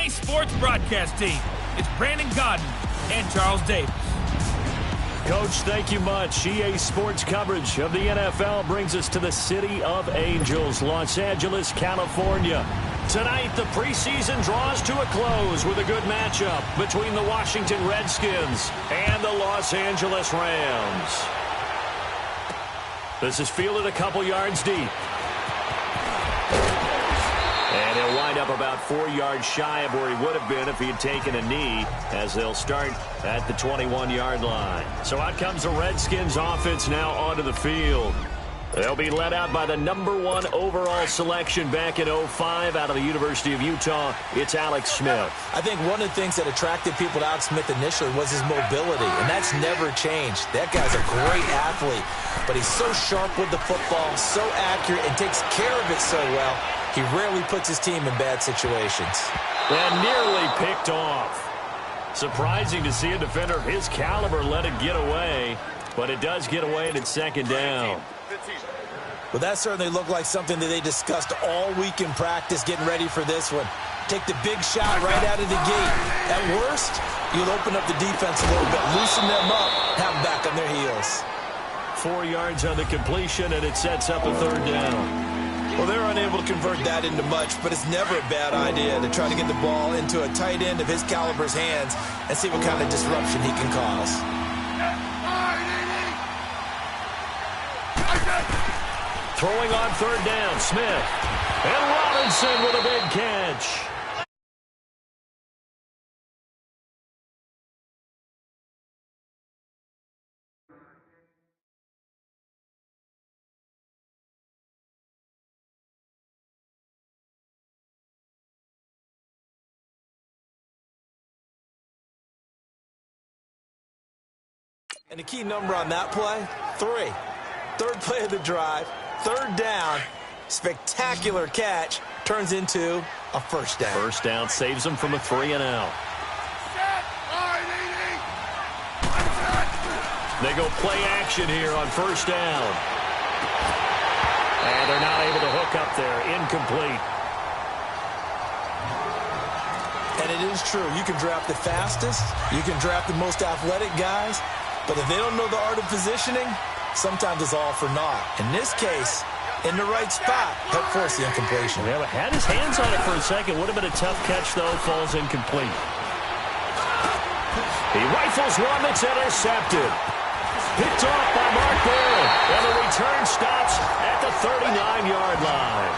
EA Sports broadcast team. It's Brandon Godden and Charles Davis. Coach, thank you much. EA Sports coverage of the NFL brings us to the City of Angels, Los Angeles, California. Tonight, the preseason draws to a close with a good matchup between the Washington Redskins and the Los Angeles Rams. This is fielded a couple yards deep. And he'll wind up about 4 yards shy of where he would have been if he had taken a knee, as they'll start at the 21-yard line. So out comes the Redskins offense now onto the field. They'll be led out by the #1 overall selection back in 2005 out of the University of Utah. It's Alex Smith. I think one of the things that attracted people to Alex Smith initially was his mobility, and that's never changed. That guy's a great athlete, but he's so sharp with the football, so accurate, and takes care of it so well. He rarely puts his team in bad situations. And nearly picked off. Surprising to see a defender of his caliber let it get away, but it does get away and it's second down. Well, that certainly looked like something that they discussed all week in practice getting ready for this one. Take the big shot right out of the gate. At worst, you'll open up the defense a little bit, loosen them up, have them back on their heels. 4 yards on the completion, and it sets up a third down. Well, they're unable to convert that into much, but it's never a bad idea to try to get the ball into a tight end of his caliber's hands and see what kind of disruption he can cause. Throwing on third down, Smith. And Robinson with a big catch. And the key number on that play, 3. Third play of the drive, third down, spectacular catch, turns into a first down. First down saves them from a 3-and-out. They go play action here on first down. And they're not able to hook up there. Incomplete. And it is true. You can draft the fastest. You can draft the most athletic guys. But if they don't know the art of positioning, sometimes it's all for naught. In this case, in the right spot, help force the incompletion. Yeah, had his hands on it for a second. Would have been a tough catch, though. Falls incomplete. He rifles one that's intercepted. Picked off by Mark Barron. And the return stops at the 39-yard line.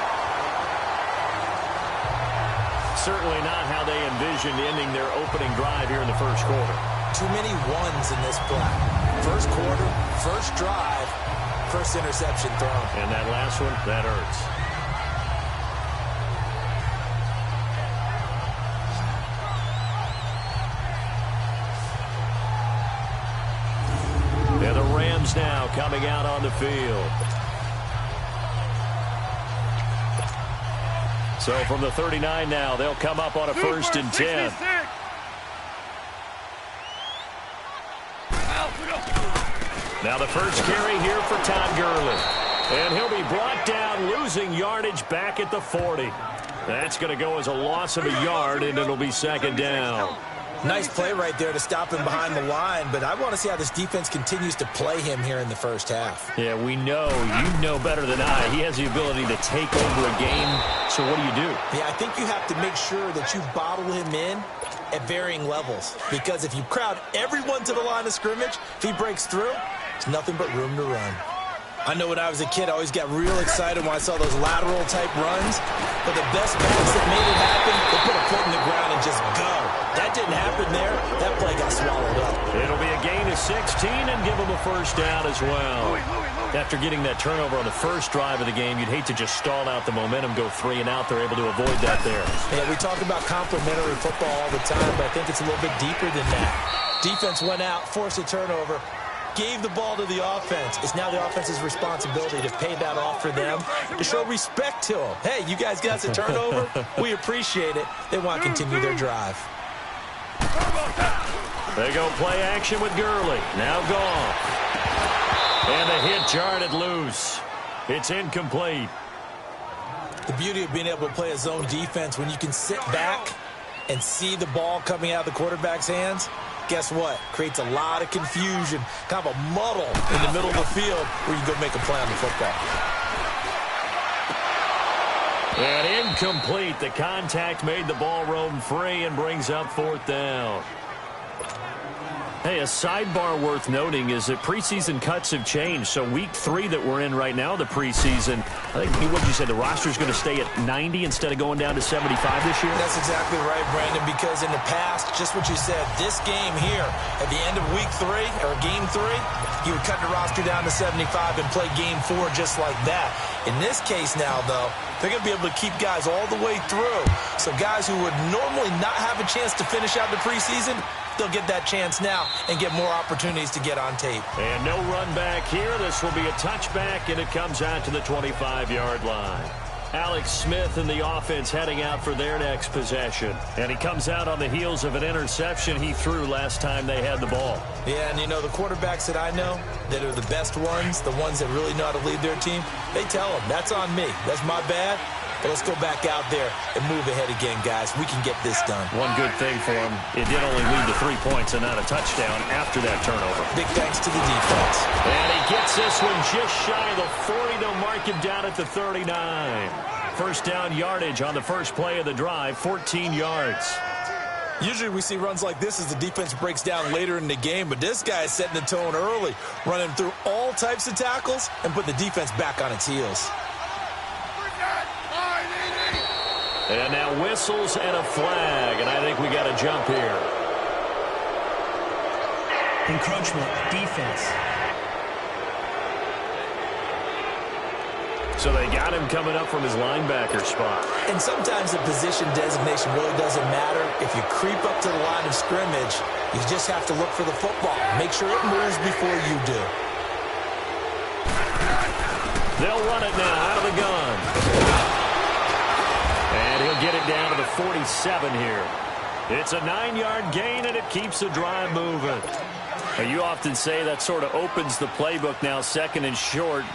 Certainly not how they envisioned ending their opening drive here in the first quarter. Too many ones in this play. First quarter, first drive, first interception thrown. And that last one, that hurts. And the Rams now coming out on the field. So from the 39 now, they'll come up on a 1st and 10. Now the first carry here for Todd Gurley. And he'll be brought down, losing yardage back at the 40. That's going to go as a loss of a yard, and it'll be second down. Nice play right there to stop him behind the line, but I want to see how this defense continues to play him here in the first half. Yeah, we know. You know better than I. He has the ability to take over a game. So what do? Yeah, I think you have to make sure that you bottle him in at varying levels, because if you crowd everyone to the line of scrimmage, if he breaks through, it's nothing but room to run. I know when I was a kid, I always got real excited when I saw those lateral-type runs, but the best backs that made it happen, they put a foot in the ground and just go. That didn't happen there. That play got swallowed up. It'll be a gain of 16 and give them a first down as well. After getting that turnover on the first drive of the game, you'd hate to just stall out the momentum, go 3-and-out. They're able to avoid that there. Yeah, we talk about complementary football all the time, but I think it's a little bit deeper than that. Defense went out, forced a turnover, gave the ball to the offense. It's now the offense's responsibility to pay that off for them, to show respect to them. Hey, you guys got the turnover? We appreciate it. They want to continue their drive. They go play action with Gurley. Now gone. And the hit jarred it loose. It's incomplete. The beauty of being able to play a zone defense when you can sit back and see the ball coming out of the quarterback's hands, guess what? Creates a lot of confusion, kind of a muddle in the middle of the field where you go make a play on the football. And incomplete. The contact made the ball roam free and brings up 4th down. Hey, a sidebar worth noting is that preseason cuts have changed. So week 3 that we're in right now, the preseason, I think what you said, the roster's going to stay at 90 instead of going down to 75 this year? That's exactly right, Brandon, because in the past, just what you said, this game here, at the end of week 3, or game 3, you would cut the roster down to 75 and play game 4 just like that. In this case now, though, they're going to be able to keep guys all the way through. So guys who would normally not have a chance to finish out the preseason, they'll get that chance now and get more opportunities to get on tape. And no run back here. This will be a touchback, and it comes out to the 25-yard line. Alex Smith and the offense heading out for their next possession. And he comes out on the heels of an interception he threw last time they had the ball. Yeah, and you know, the quarterbacks that I know that are the best ones, the ones that really know how to lead their team, they tell them, that's on me. That's my bad. But let's go back out there and move ahead again, guys. We can get this done. One good thing for him, it did only lead to 3 points and not a touchdown after that turnover. Big thanks to the defense. And he gets this one just shy of the 40. They'll mark him down at the 39. First down yardage on the first play of the drive, 14 yards. Usually we see runs like this as the defense breaks down later in the game, but this guy is setting the tone early, running through all types of tackles and putting the defense back on its heels. And now whistles and a flag, and I think we got a jump here. Encroachment, defense. So they got him coming up from his linebacker spot. And sometimes the position designation really doesn't matter. If you creep up to the line of scrimmage, you just have to look for the football. Make sure it moves before you do. They'll run it now out of the gun. And he'll get it down to the 47 here. It's a 9-yard gain, and it keeps the drive moving. Now, you often say that sort of opens the playbook now, 2nd and short.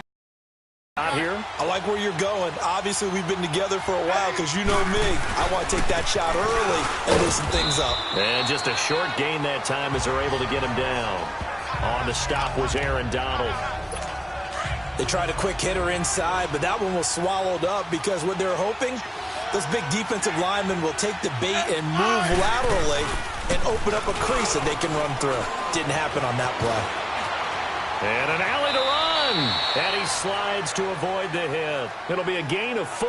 Out here. I like where you're going. Obviously, we've been together for a while because you know me. I want to take that shot early and loosen things up. And just a short gain that time as they're able to get him down. On the stop was Aaron Donald. They tried a quick hitter inside, but that one was swallowed up because what they're hoping, those big defensive linemen will take the bait and move laterally and open up a crease that they can run through. Didn't happen on that play. And an alley to run. And he slides to avoid the hit. It'll be a gain of 4.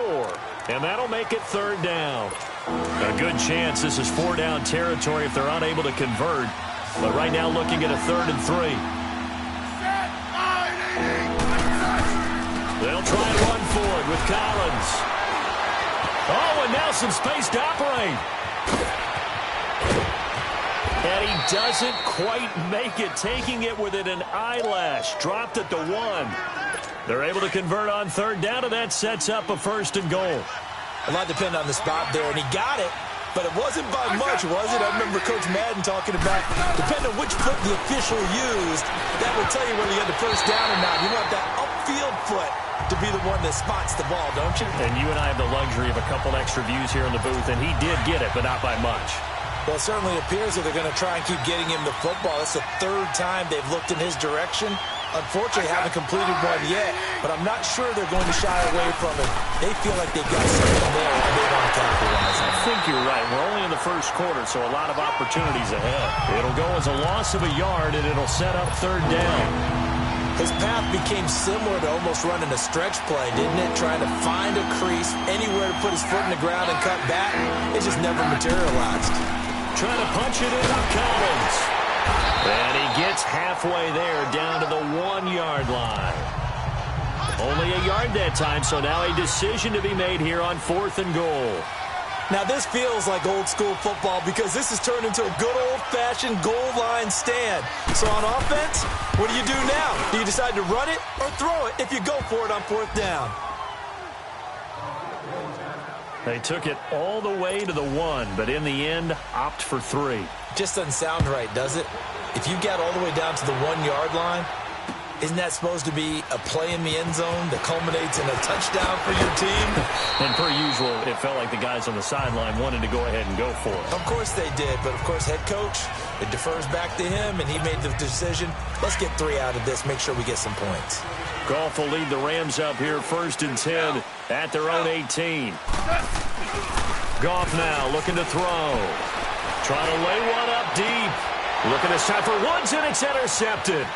And that'll make it 3rd down. A good chance this is 4-down territory if they're unable to convert. But right now looking at a 3rd and 3. They'll try and run for it with Collins. Oh, and now some space to operate. And he doesn't quite make it, taking it within an eyelash. Dropped it to 1. They're able to convert on 3rd down, and that sets up a 1st and goal. A lot depended on the spot there, and he got it, but it wasn't by much, was it? I remember Coach Madden talking about, depending on which foot the official used, that will tell you whether you had the 1st down or not. You want that upfield foot to be the one that spots the ball, don't you? And you and I have the luxury of a couple extra views here in the booth, and he did get it, but not by much. Well, it certainly appears that they're going to try and keep getting him the football. That's the 3rd time they've looked in his direction. Unfortunately, haven't completed one yet, but I'm not sure they're going to shy away from it. They feel like they've got something there, and they want to capitalize on it. I think you're right. We're only in the 1st quarter, so a lot of opportunities ahead. It'll go as a loss of a yard, and it'll set up 3rd down. His path became similar to almost running a stretch play, didn't it? Trying to find a crease, anywhere to put his foot in the ground and cut back. It just never materialized. Trying to punch it in with Collins. And he gets halfway there, down to the 1-yard line. Only a yard that time, so now a decision to be made here on 4th and goal. Now, this feels like old-school football because this has turned into a good old-fashioned goal line stand. So on offense, what do you do now? Do you decide to run it or throw it if you go for it on 4th down? They took it all the way to the 1, but in the end, opt for 3. Just doesn't sound right, does it? If you get all the way down to the 1-yard line, Isn't that supposed to be a play in the end zone that culminates in a touchdown for your team? And per usual, it felt like the guys on the sideline wanted to go ahead and go for it. Of course they did, but of course head coach, it defers back to him, and he made the decision. Let's get 3 out of this, make sure we get some points. Goff will lead the Rams up here 1st and 10 at their own 18. Goff now looking to throw. Trying to lay one up deep. Looking this time for Woods, and it's intercepted.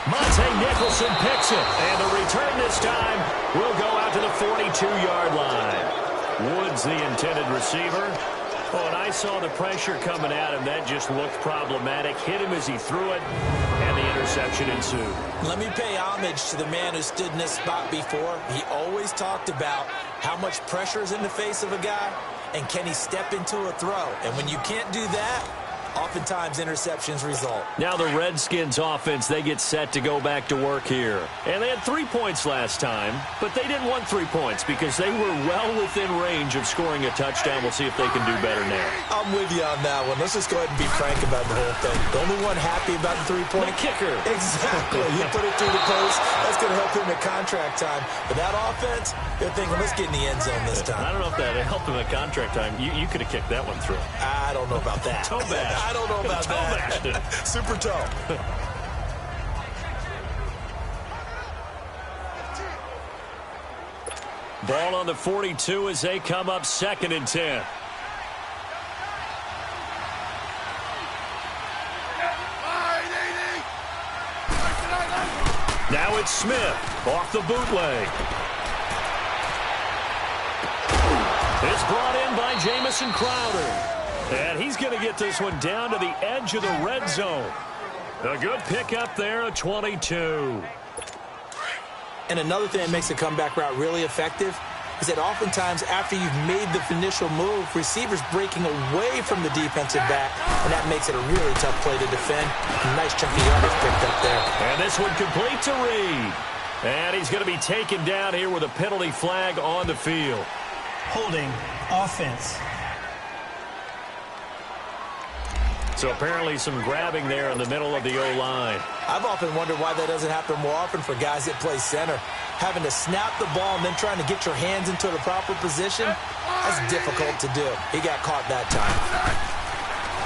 Monte Nicholson picks it, and the return this time will go out to the 42-yard line. Woods, the intended receiver. Oh, and I saw the pressure coming at him. That just looked problematic. Hit him as he threw it, and the interception ensued. Let me pay homage to the man who stood in this spot before. He always talked about how much pressure is in the face of a guy, and can he step into a throw. And when you can't do that, oftentimes interceptions result. Now the Redskins offense, they get set to go back to work here. And they had 3 points last time, but they didn't want 3 points because they were well within range of scoring a touchdown. We'll see if they can do better now. I'm with you on that one. Let's just go ahead and be frank about the whole thing. The only one happy about the 3-point kicker. Exactly. You put it through the post. That's going to help him at contract time. But that offense, they're thinking, let's get in the end zone this time. I don't know if that helped him at contract time. You could have kicked that one through. I don't know about that. Toe bash. I don't know about that. Super toe. Ball on the 42 as they come up 2nd and 10. Now it's Smith off the bootleg. It's brought in by Jamison Crowder. And he's going to get this one down to the edge of the red zone. A good pickup there, a 22. And another thing that makes the comeback route really effective is that oftentimes after you've made the initial move, receivers breaking away from the defensive back, and that makes it a really tough play to defend. A nice chunky yardage picked up there. And this one complete to Reed. And he's going to be taken down here with a penalty flag on the field. Holding offense. So apparently some grabbing there in the middle of the O-line. I've often wondered why that doesn't happen more often for guys that play center. Having to snap the ball and then trying to get your hands into the proper position, that's difficult to do. He got caught that time.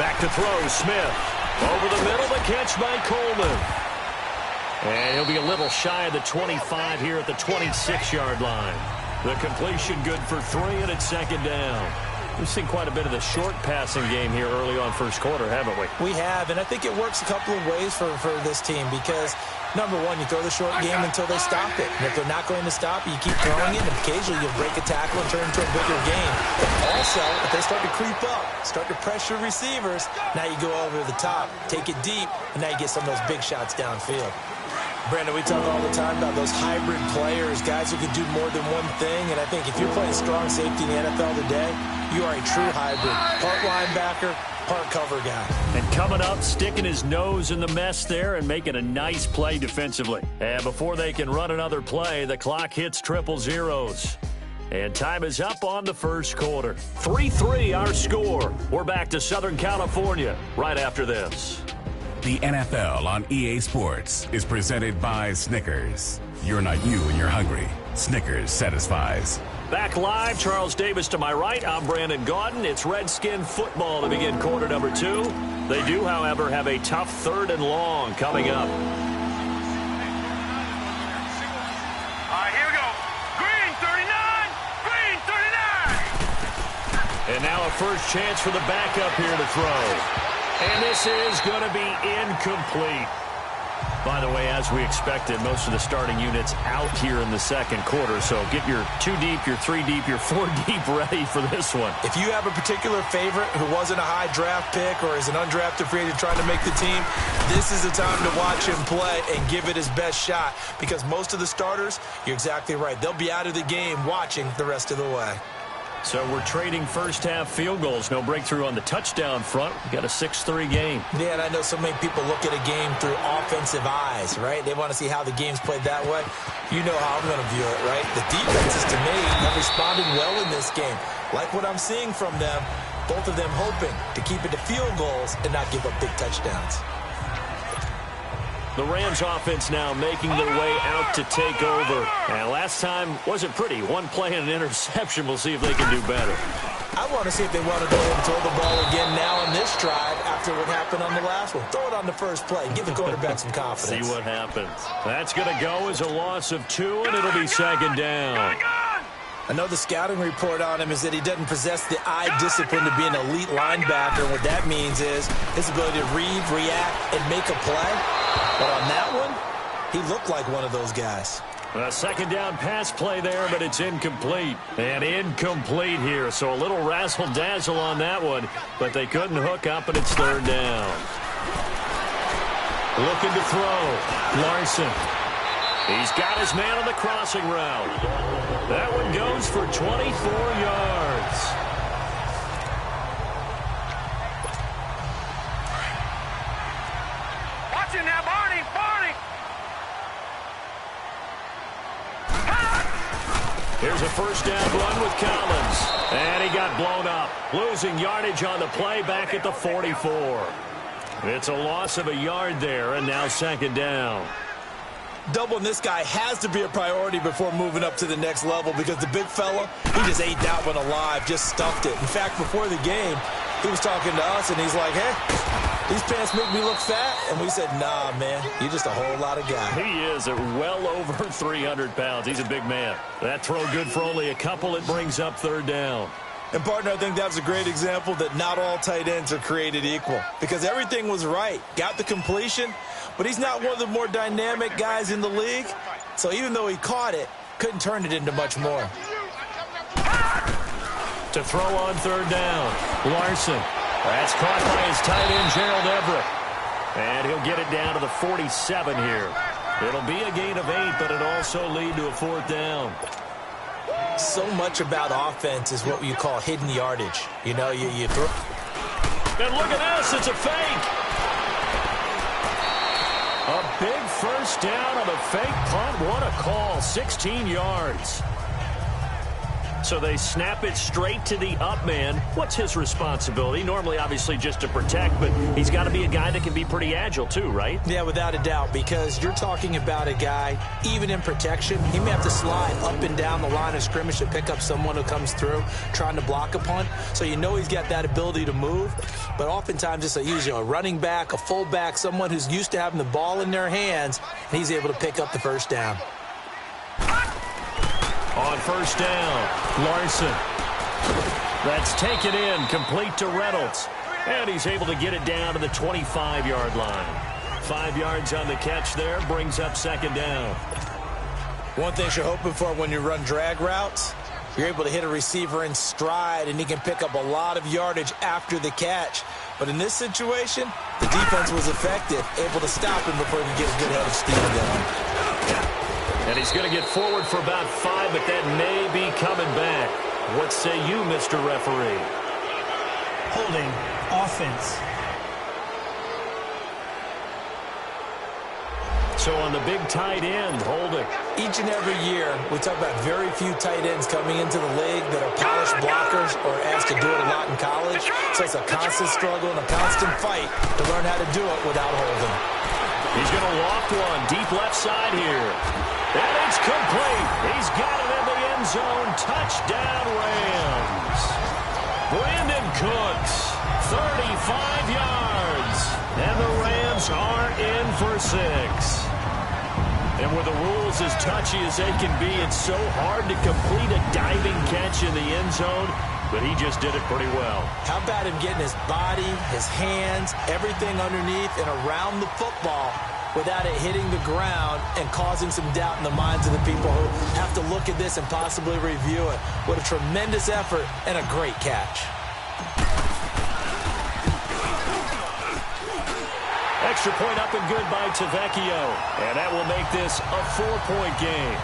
Back to throw, Smith. Over the middle, the catch by Coleman. And he'll be a little shy of the 25 here at the 26-yard line. The completion good for 3, and it's 2nd down. We've seen quite a bit of the short passing game here early on first quarter, haven't we? We have, and I think it works a couple of ways for this team because, number one, you throw the short game until they stop it. And if they're not going to stop it, you keep throwing it, and occasionally you'll break a tackle and turn into a bigger game. But also, if they start to creep up, start to pressure receivers, now you go over the top, take it deep, and now you get some of those big shots downfield. Brandon, we talk all the time about those hybrid players, guys who can do more than one thing, and I think if you're playing strong safety in the NFL today, you are a true hybrid. Part linebacker, part cover guy. And coming up, sticking his nose in the mess there and making a nice play defensively. And before they can run another play, the clock hits 000. And time is up on the first quarter. 3-3 our score. We're back to Southern California right after this. The NFL on EA Sports is presented by Snickers. You're not you when you're hungry. Snickers satisfies. Back live, Charles Davis to my right. I'm Brandon Gaudin. It's Redskin football to begin quarter number 2. They do, however, have a tough 3rd and long coming up. All right, here we go. Green 39! Green 39! And now a first chance for the backup here to throw. And this is going to be incomplete. By the way, as we expected, most of the starting units out here in the second quarter. So get your 2 deep, your 3 deep, your 4 deep ready for this one. If you have a particular favorite who wasn't a high draft pick or is an undrafted free agent trying to make the team, this is the time to watch him play and give it his best shot. Because most of the starters, you're exactly right, they'll be out of the game watching the rest of the way. So we're trading first-half field goals. No breakthrough on the touchdown front. We got a 6-3 game. Yeah, and I know so many people look at a game through offensive eyes, right? They want to see how the game's played that way. You know how I'm going to view it, right? The defenses, to me, have responded well in this game. Like what I'm seeing from them, both of them hoping to keep it to field goals and not give up big touchdowns. The Rams offense now making their way out to take over. And last time wasn't pretty. One play and an interception. We'll see if they can do better. I want to see if they want to go ahead and throw the ball again now on this drive after what happened on the last one. Throw it on the first play and give the quarterback some confidence. See what happens. That's going to go as a loss of 2, and it'll be second down. I know the scouting report on him is that he doesn't possess the eye discipline to be an elite linebacker. And what that means is his ability to read, react, and make a play. But on that one, he looked like one of those guys. A second down pass play there, but it's incomplete. And incomplete here, so a little razzle-dazzle on that one. But they couldn't hook up, and it's third down. Looking to throw. Larson. He's got his man on the crossing route. That one goes for 24 yards. Watching now, Barney. Here's a first down run with Collins. And he got blown up. Losing yardage on the play back at the 44. It's a loss of a yard there, and now second down. Doubling this guy has to be a priority before moving up to the next level because the big fella, he just ate that one alive, just stuffed it. In fact, before the game, he was talking to us, and he's like, hey, these pants make me look fat. And we said, nah, man, you're just a whole lot of guy. He is at well over 300 pounds. He's a big man. That throw good for only a couple. It brings up third down. And, partner, I think that was a great example that not all tight ends are created equal because everything was right. Got the completion, but he's not one of the more dynamic guys in the league. So even though he caught it, couldn't turn it into much more. To throw on third down, Larson. That's caught by his tight end, Gerald Everett. And he'll get it down to the 47 here. It'll be a gain of 8, but it also lead to a fourth down. So much about offense is what you call hidden yardage. You know, you throw. And look at this, it's a fake. A big first down on a fake punt. What a call, 16 yards. So they snap it straight to the up man. What's his responsibility? Normally, obviously, just to protect, but he's got to be a guy that can be pretty agile too, right? Yeah, without a doubt, because you're talking about a guy, even in protection, he may have to slide up and down the line of scrimmage to pick up someone who comes through trying to block a punt. So you know he's got that ability to move, but oftentimes it's usually a running back, a fullback, someone who's used to having the ball in their hands, and he's able to pick up the first down. On first down, Larson. That's taken in, complete to Reynolds. And he's able to get it down to the 25-yard line. 5 yards on the catch there, brings up second down. One thing you're hoping for when you run drag routes, you're able to hit a receiver in stride, and he can pick up a lot of yardage after the catch. But in this situation, the defense was effective, able to stop him before he could get a good head of steam going. And he's going to get forward for about 5, but that may be coming back. What say you, Mr. Referee? Holding, offense. So on the big tight end, holding. Each and every year, we talk about very few tight ends coming into the league that are polished blockers or asked to do it a lot in college. So it's a constant struggle and a constant fight to learn how to do it without holding. He's going to loft one deep left side here. And it's complete. He's got it in the end zone. Touchdown, Rams. Brandon Cooks, 35 yards. And the Rams are in for 6. And with the rules as touchy as they can be, it's so hard to complete a diving catch in the end zone. But he just did it pretty well. How about him getting his body, his hands, everything underneath and around the football without it hitting the ground and causing some doubt in the minds of the people who have to look at this and possibly review it. What a tremendous effort and a great catch. Extra point up and good by Tavecchio. And that will make this a 4-point game.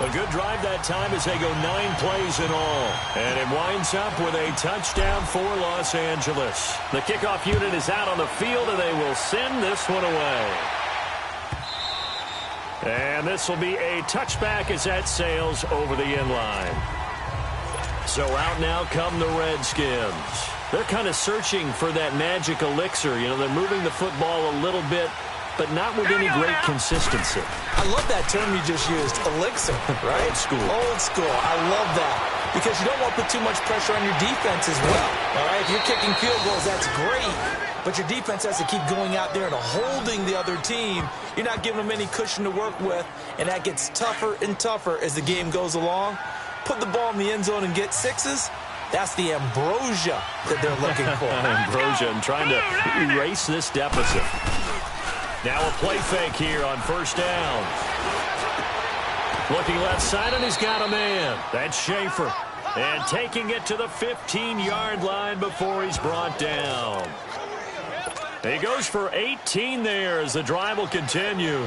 A good drive that time as they go 9 plays in all. And it winds up with a touchdown for Los Angeles. The kickoff unit is out on the field, and they will send this one away. And this will be a touchback as that sails over the end line. So out now come the Redskins. They're kind of searching for that magic elixir. You know, they're moving the football a little bit, but not with any great consistency. I love that term you just used, elixir, right? Old school. Old school. I love that because you don't want to put too much pressure on your defense as well, all right? If you're kicking field goals, that's great, but your defense has to keep going out there and holding the other team. You're not giving them any cushion to work with, and that gets tougher and tougher as the game goes along. Put the ball in the end zone and get sixes. That's the ambrosia that they're looking for. Ambrosia and trying to erase this deficit. Now a play fake here on first down. Looking left side, and he's got a man. That's Schaefer. And taking it to the 15-yard line before he's brought down. He goes for 18 there as the drive will continue.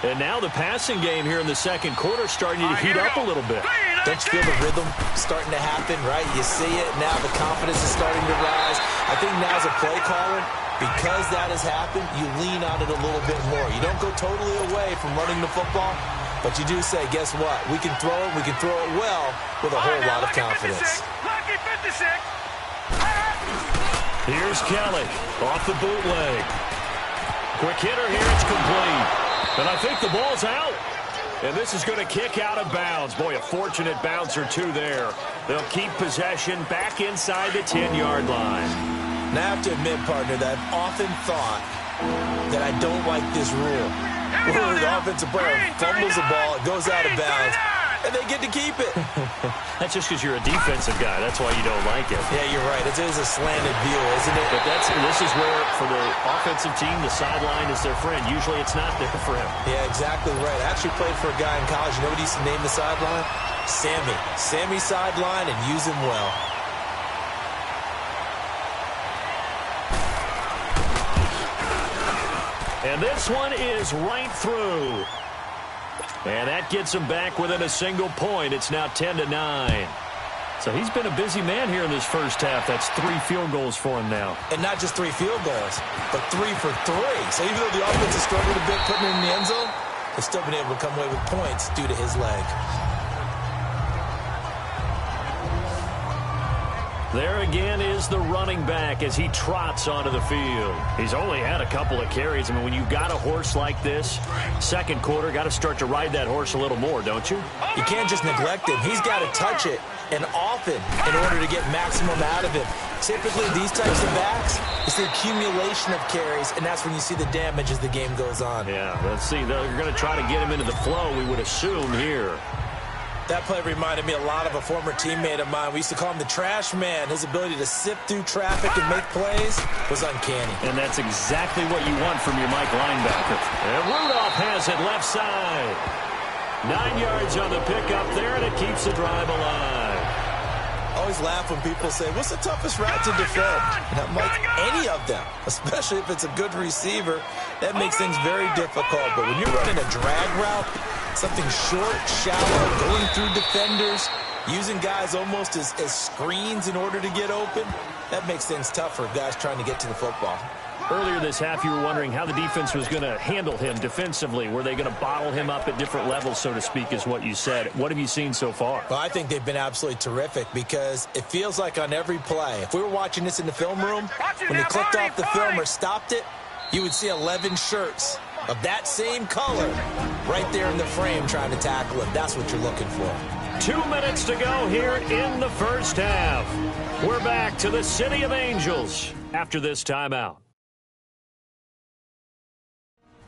And now the passing game here in the second quarter starting to heat up a little bit. Don't you feel the rhythm starting to happen, right? You see it now. The confidence is starting to rise. I think now as a play caller, because that has happened, you lean on it a little bit more. You don't go totally away from running the football, but you do say, guess what? We can throw it. We can throw it well with a whole lot of confidence. Lucky 56. Here's Kelly off the bootleg. Quick hitter here. It's complete. And I think the ball's out. And this is going to kick out of bounds. Boy, a fortunate bounce or two there. They'll keep possession back inside the 10-yard line. Now, I have to admit, partner, that I've often thought that I don't like this rule. Where the offensive player fumbles the ball, it goes out of bounds, and they get to keep it. That's just because you're a defensive guy. That's why you don't like it. Yeah, you're right. It is a slanted view, isn't it? But this is where, for the offensive team, the sideline is their friend. Usually it's not there for him. Yeah, exactly right. I actually played for a guy in college. You know what he used to name the sideline? Sammy. Sammy sideline, and use him well. And this one is right through. And that gets him back within a single point. It's now 10-9. So he's been a busy man here in this first half. That's 3 field goals for him now. And not just 3 field goals, but 3 for 3. So even though the offense has struggled a bit putting it in the end zone, they've still been able to come away with points due to his leg. There again is the running back as he trots onto the field. He's only had a couple of carries. I mean, when you've got a horse like this, second quarter, got to start to ride that horse a little more, don't you? You can't just neglect him. He's got to touch it, and often, in order to get maximum out of him. Typically, these types of backs, it's the accumulation of carries, and that's when you see the damage as the game goes on. Yeah, let's see. They're going to try to get him into the flow, we would assume, here. That play reminded me a lot of a former teammate of mine. We used to call him the trash man. His ability to sift through traffic and make plays was uncanny. And that's exactly what you want from your Mike linebacker. And Rudolph has it left side. 9 yards on the pickup there, and it keeps the drive alive. I always laugh when people say, what's the toughest route to defend? And I'm like, any of them, especially if it's a good receiver. That makes things very difficult. But when you're running a drag route, something short, shallow, going through defenders, using guys almost as screens in order to get open, that makes things tough for guys trying to get to the football. Earlier this half, you were wondering how the defense was going to handle him defensively. Were they going to bottle him up at different levels, so to speak, is what you said. What have you seen so far? Well, I think they've been absolutely terrific because it feels like on every play, if we were watching this in the film room, when they clicked off the film or stopped it, you would see 11 shirts of that same color right there in the frame trying to tackle it. That's what you're looking for. 2 minutes to go here in the first half. We're back to the City of Angels after this timeout.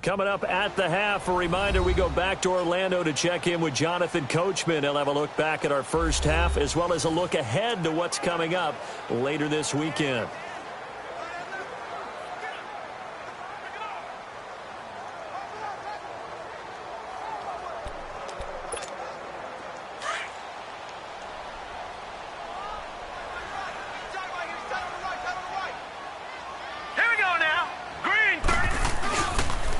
Coming up at the half, a reminder, we go back to Orlando to check in with Jonathan Coachman. He'll have a look back at our first half as well as a look ahead to what's coming up later this weekend.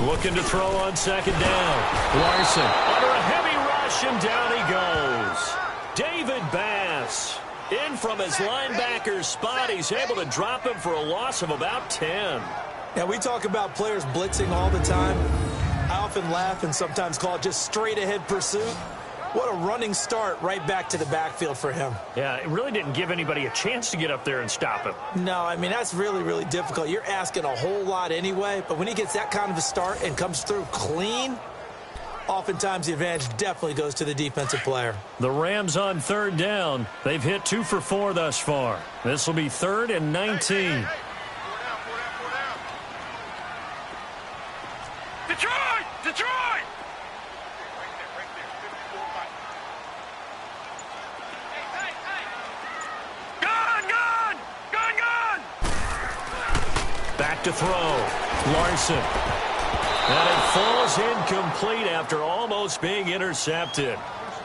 Looking to throw on second down. Larson under a heavy rush, and down he goes. David Bass in from his linebacker's spot. He's able to drop him for a loss of about 10. Now, we talk about players blitzing all the time. I often laugh and sometimes call it just straight-ahead pursuit. What a running start right back to the backfield for him. Yeah, it really didn't give anybody a chance to get up there and stop him. No, I mean, that's really, really difficult. You're asking a whole lot anyway, but when he gets that kind of a start and comes through clean, oftentimes the advantage definitely goes to the defensive player. The Rams on third down. They've hit 2 for 4 thus far. This will be 3rd and 19. Detroit! Detroit! Back to throw. Larson. And it falls incomplete after almost being intercepted.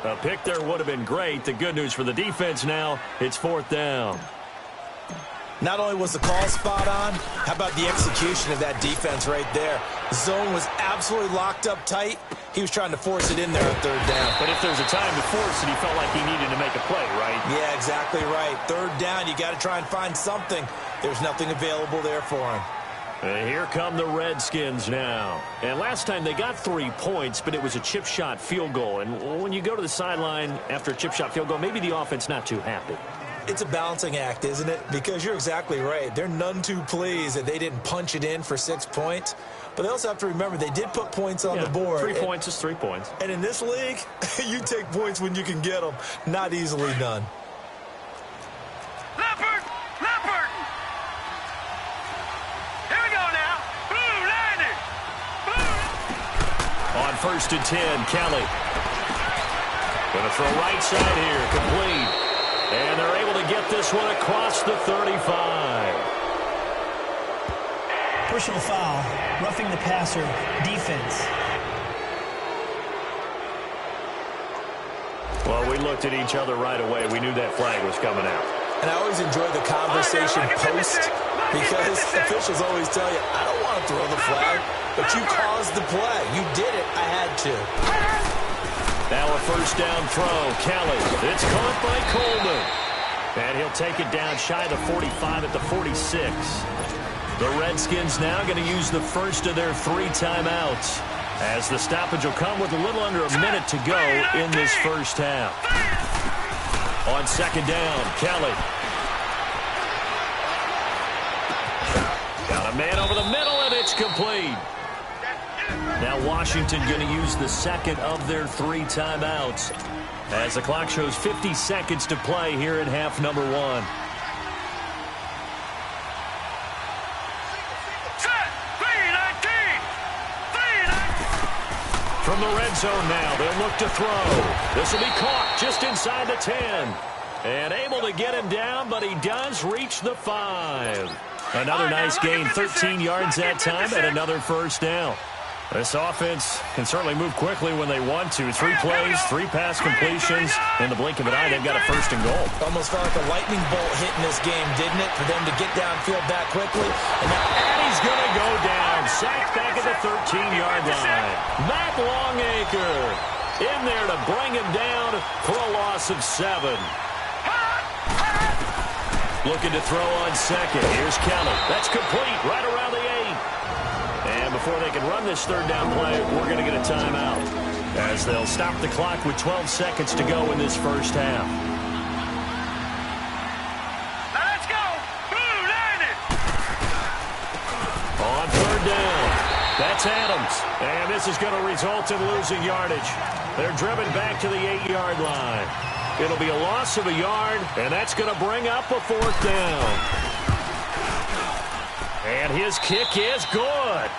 A pick there would have been great. The good news for the defense now, it's 4th down. Not only was the call spot on, how about the execution of that defense right there? The zone was absolutely locked up tight. He was trying to force it in there on 3rd down. But if there's a time to force it, he felt like he needed to make a play, right? Yeah, exactly right. 3rd down, you got to try and find something. There's nothing available there for him. And here come the Redskins now. And last time they got 3 points, but it was a chip shot field goal. And when you go to the sideline after a chip shot field goal, maybe the offense not too happy. It's a balancing act, isn't it? Because you're exactly right. They're none too pleased that they didn't punch it in for 6 points. But they also have to remember they did put points on the board. 3 points is 3 points. And in this league, you take points when you can get them. Not easily done. Leopard! Leopard! Here we go now. Blue landed. Blue. On 1st and 10, Kelly. Going to throw right side here, complete. And they're able to get this one across the 35. Personal foul, roughing the passer, defense. Well, we looked at each other right away. We knew that flag was coming out. And I always enjoy the conversation post because officials always tell you, I don't want to throw the flag, but you caused the play. You did it. I had to. Now a 1st down throw. Kelly. It's caught by Coleman. And he'll take it down shy of the 45 at the 46. The Redskins now going to use the first of their 3 timeouts, as the stoppage will come with a little under a minute to go in this first half. On 2nd down, Kelly. Got a man over the middle, and it's complete. Now Washington going to use the 2nd of their 3 timeouts, as the clock shows 50 seconds to play here in half number 1. From the red zone now, they'll look to throw. This will be caught just inside the 10. And able to get him down, but he does reach the 5. Another nice gain, 13 yards that time, and another 1st down. This offense can certainly move quickly when they want to. 3 plays, 3 pass completions. In the blink of an eye, they've got a 1st and goal. Almost felt like a lightning bolt hit in this game, didn't it? For them to get downfield that quickly. And he's going to go down. Sacked back at the 13-yard line. Matt Longacre in there to bring him down for a loss of 7. Looking to throw on 2nd. Here's Kelly. That's complete right around the 8. And before they can run this 3rd down play, we're going to get a timeout, as they'll stop the clock with 12 seconds to go in this first half. Now let's go. Blue landed. On 3rd down, that's Adams. And this is going to result in losing yardage. They're driven back to the 8-yard line. It'll be a loss of a yard, and that's going to bring up a 4th down. And his kick is good.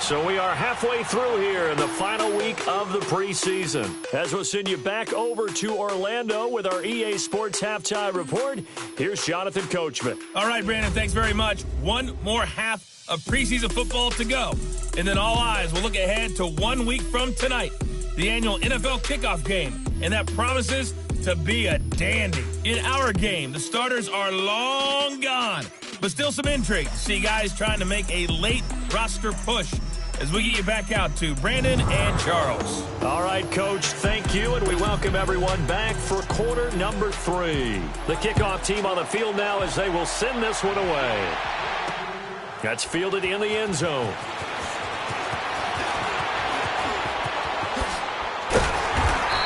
So we are halfway through here in the final week of the preseason, as we'll send you back over to Orlando with our EA Sports Halftime Report. Here's Jonathan Coachman. All right, Brandon, thanks very much. One more half of preseason football to go. And then all eyes will look ahead to 1 week from tonight, the annual NFL kickoff game. And that promises to be a dandy. In our game, the starters are long gone, but still some intrigue to see guys trying to make a late roster push as we get you back out to Brandon and Charles. All right, Coach, thank you, and we welcome everyone back for quarter number 3. The kickoff team on the field now as they will send this one away. That's fielded in the end zone.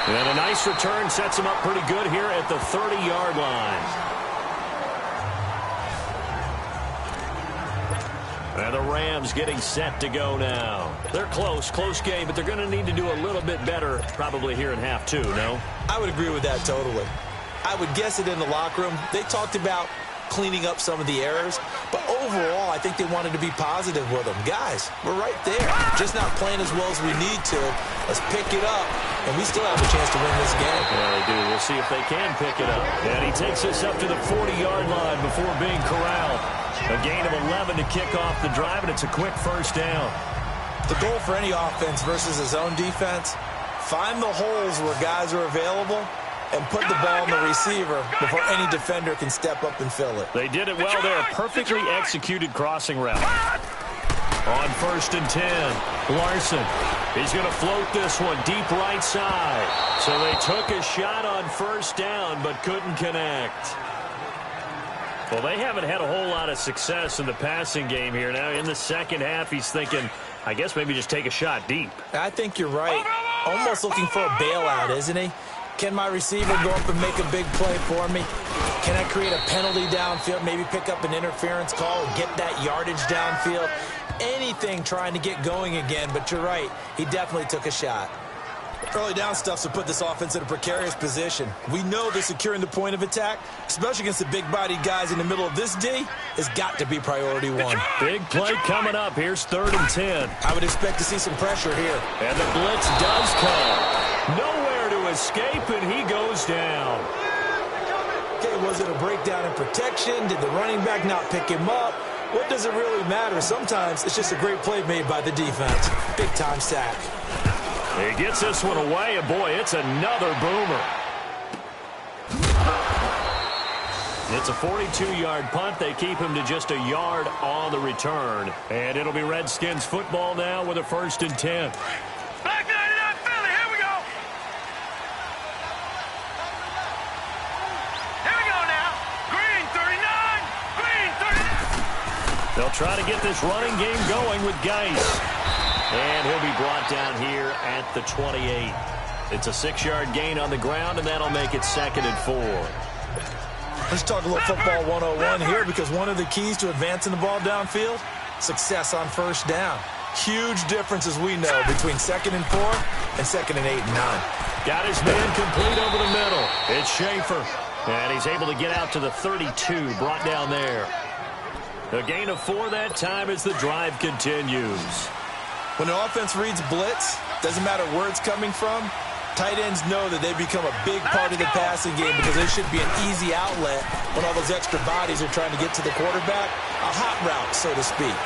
And a nice return sets him up pretty good here at the 30-yard line. And the Rams getting set to go now. They're close game, but they're going to need to do a little bit better probably here in half two, no? I would agree with that totally. I would guess it in the locker room. They talked about cleaning up some of the errors, but overall, I think they wanted to be positive with them. Guys, we're right there. Just not playing as well as we need to. Let's pick it up, and we still have a chance to win this game. Yeah, they do. We'll see if they can pick it up. And he takes us up to the 40-yard line before being corralled. A gain of 11 to kick off the drive, and it's a quick first down. The goal for any offense versus his own defense, find the holes where guys are available and put the ball on the receiver before any defender can step up and fill it. They did it well there. A perfectly executed crossing route. On 1st and 10, Larson. He's going to float this one deep right side. So they took a shot on first down but couldn't connect. Well, they haven't had a whole lot of success in the passing game here. Now in the second half, he's thinking, I guess maybe just take a shot deep. I think you're right. Almost looking for a bailout, isn't he? Can my receiver go up and make a big play for me? Can I create a penalty downfield, maybe pick up an interference call and get that yardage downfield? Anything trying to get going again, but you're right. He definitely took a shot. Early down stuff to put this offense in a precarious position. We know that securing the point of attack, especially against the big-bodied guys in the middle of this D, has got to be priority one. Big play coming up. Here's 3rd and 10. I would expect to see some pressure here. And the blitz does come. Nowhere to escape, and he goes down. Okay, was it a breakdown in protection? Did the running back not pick him up? What does it really matter? Sometimes it's just a great play made by the defense. Big-time sack. He gets this one away, and boy, it's another boomer. It's a 42-yard punt. They keep him to just a yard on the return. And it'll be Redskins football now with a 1st and 10. Black 99 Philly, here we go. Here we go now. Green 39. Green 39. They'll try to get this running game going with Geis. And he'll be brought down here at the 28. It's a 6-yard gain on the ground, and that'll make it 2nd and 4. Let's talk a little football 101 here, because one of the keys to advancing the ball downfield, success on first down. Huge difference, as we know, between 2nd and 4 and 2nd and 8 and 9. Got his man complete over the middle. It's Schaefer. And he's able to get out to the 32, brought down there. A gain of 4 that time as the drive continues. When the offense reads blitz, doesn't matter where it's coming from, tight ends know that they become a big part of the passing game because they should be an easy outlet when all those extra bodies are trying to get to the quarterback. A hot route, so to speak.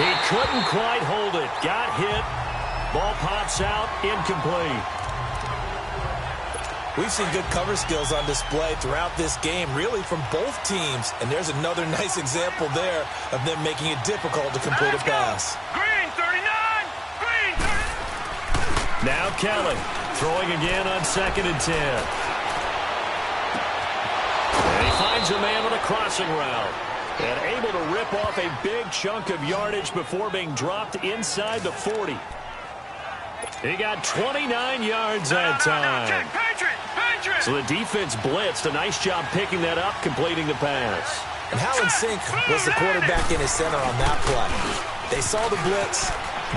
He couldn't quite hold it. Got hit. Ball pops out. Incomplete. We've seen good cover skills on display throughout this game, really from both teams. And there's another nice example there of them making it difficult to complete a pass. Green 39. Green 39. Now Kelly throwing again on 2nd and 10. And he finds a man on a crossing route. And able to rip off a big chunk of yardage before being dropped inside the 40. He got 29 yards that time. So the defense blitzed. A nice job picking that up, completing the pass. And how in sync was the quarterback in his center on that play? They saw the blitz,